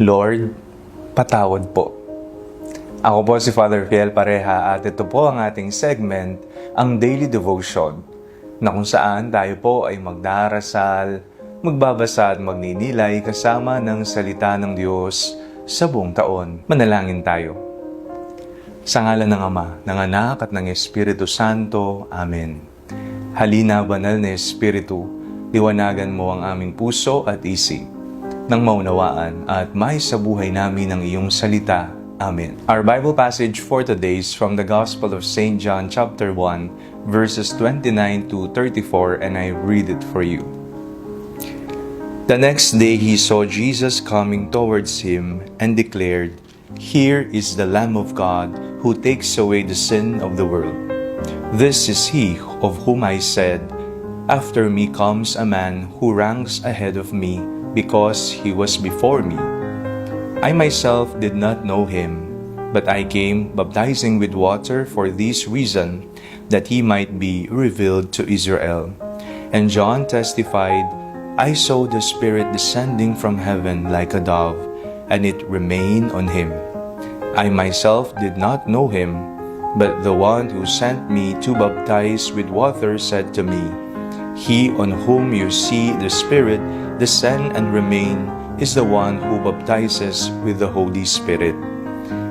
Lord, patawad po. Ako po si Father Fiel Pareha at ito po ang ating segment, ang Daily Devotion, na kung saan tayo po ay magdarasal, magbabasa at magninilay kasama ng salita ng Diyos sa buong taon. Manalangin tayo. Sa ngalan ng Ama, ng Anak at ng Espiritu Santo. Amen. Halina, banal na Espiritu, liwanagan mo ang aming puso at isip, nang maunawaan at may sa buhay namin ang iyong salita. Amen. Our Bible passage for today is from the Gospel of St. John chapter 1, verses 29 to 34, and I read it for you. The next day he saw Jesus coming towards him and declared, "Here is the Lamb of God who takes away the sin of the world. This is he of whom I said, after me comes a man who ranks ahead of me, because he was before me. I myself did not know him, but I came baptizing with water for this reason, that he might be revealed to Israel." And John testified, "I saw the Spirit descending from heaven like a dove, and it remained on him. I myself did not know him, but the one who sent me to baptize with water said to me, He on whom you see the Spirit descend and remain is the one who baptizes with the Holy Spirit.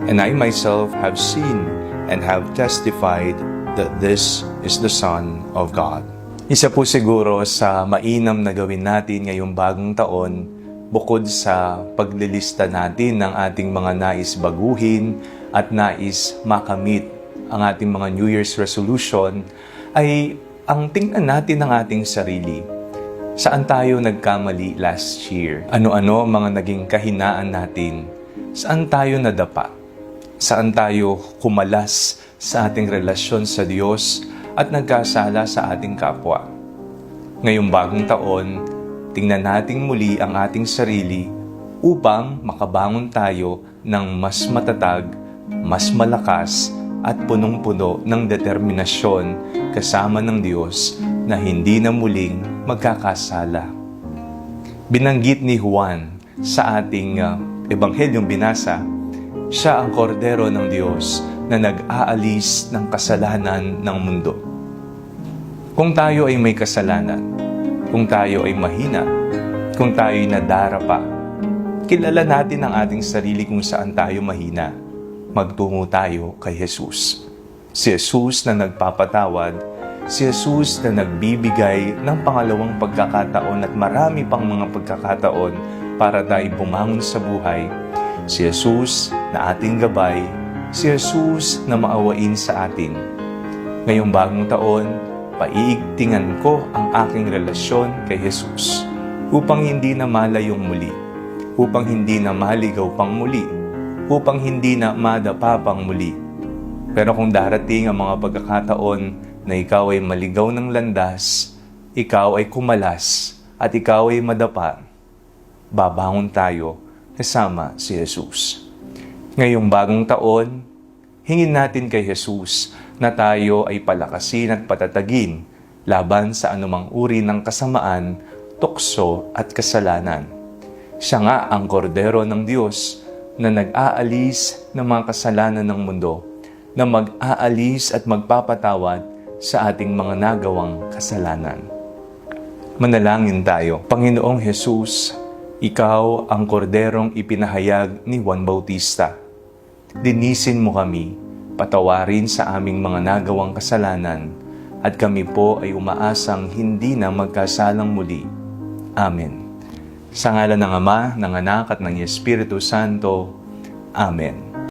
And I myself have seen and have testified that this is the Son of God." Isa po siguro sa mainam na gawin natin ngayong bagong taon, bukod sa paglilista natin ng ating mga nais baguhin at nais makamit ang ating mga New Year's resolution, ay ang tingnan natin ng ating sarili. Saan tayo nagkamali last year? Ano-ano ang mga naging kahinaan natin? Saan tayo nadapa? Saan tayo kumalas sa ating relasyon sa Diyos at nagkasala sa ating kapwa? Ngayong bagong taon, tingnan natin muli ang ating sarili upang makabangon tayo ng mas matatag, mas malakas at punong-puno ng determinasyon kasama ng Diyos na hindi na muling magkakasala. Binanggit ni Juan sa ating ebanghelyong binasa, siya ang kordero ng Diyos na nag-aalis ng kasalanan ng mundo. Kung tayo ay may kasalanan, kung tayo ay mahina, kung tayo ay nadarapa, kilala natin ang ating sarili kung saan tayo mahina. Magtungo tayo kay Jesus. Si Jesus na nagpapatawad, si Jesus na nagbibigay ng pangalawang pagkakataon at marami pang mga pagkakataon para tayo bumangon sa buhay. Si Jesus na ating gabay, si Jesus na maawain sa atin. Ngayong bagong taon, paiigtingan ko ang aking relasyon kay Jesus upang hindi na malayong muli, upang hindi na maligaw pang muli, upang hindi na madapa pang muli. Pero kung darating ang mga pagkakataon na ikaw ay maligaw ng landas, ikaw ay kumalas, at ikaw ay madapa, babangon tayo kasama si Jesus. Ngayong bagong taon, hingin natin kay Jesus na tayo ay palakasin at patatagin laban sa anumang uri ng kasamaan, tukso at kasalanan. Siya nga ang kordero ng Diyos na nag-aalis ng mga kasalanan ng mundo, na mag-aalis at magpapatawad sa ating mga nagawang kasalanan. Manalangin tayo. Panginoong Jesus, Ikaw ang korderong ipinahayag ni Juan Bautista. Linisin mo kami, patawarin sa aming mga nagawang kasalanan, at kami po ay umaasang hindi na magkasalang muli. Amen. Sa ngalan ng Ama, ng Anak at ng Espiritu Santo. Amen.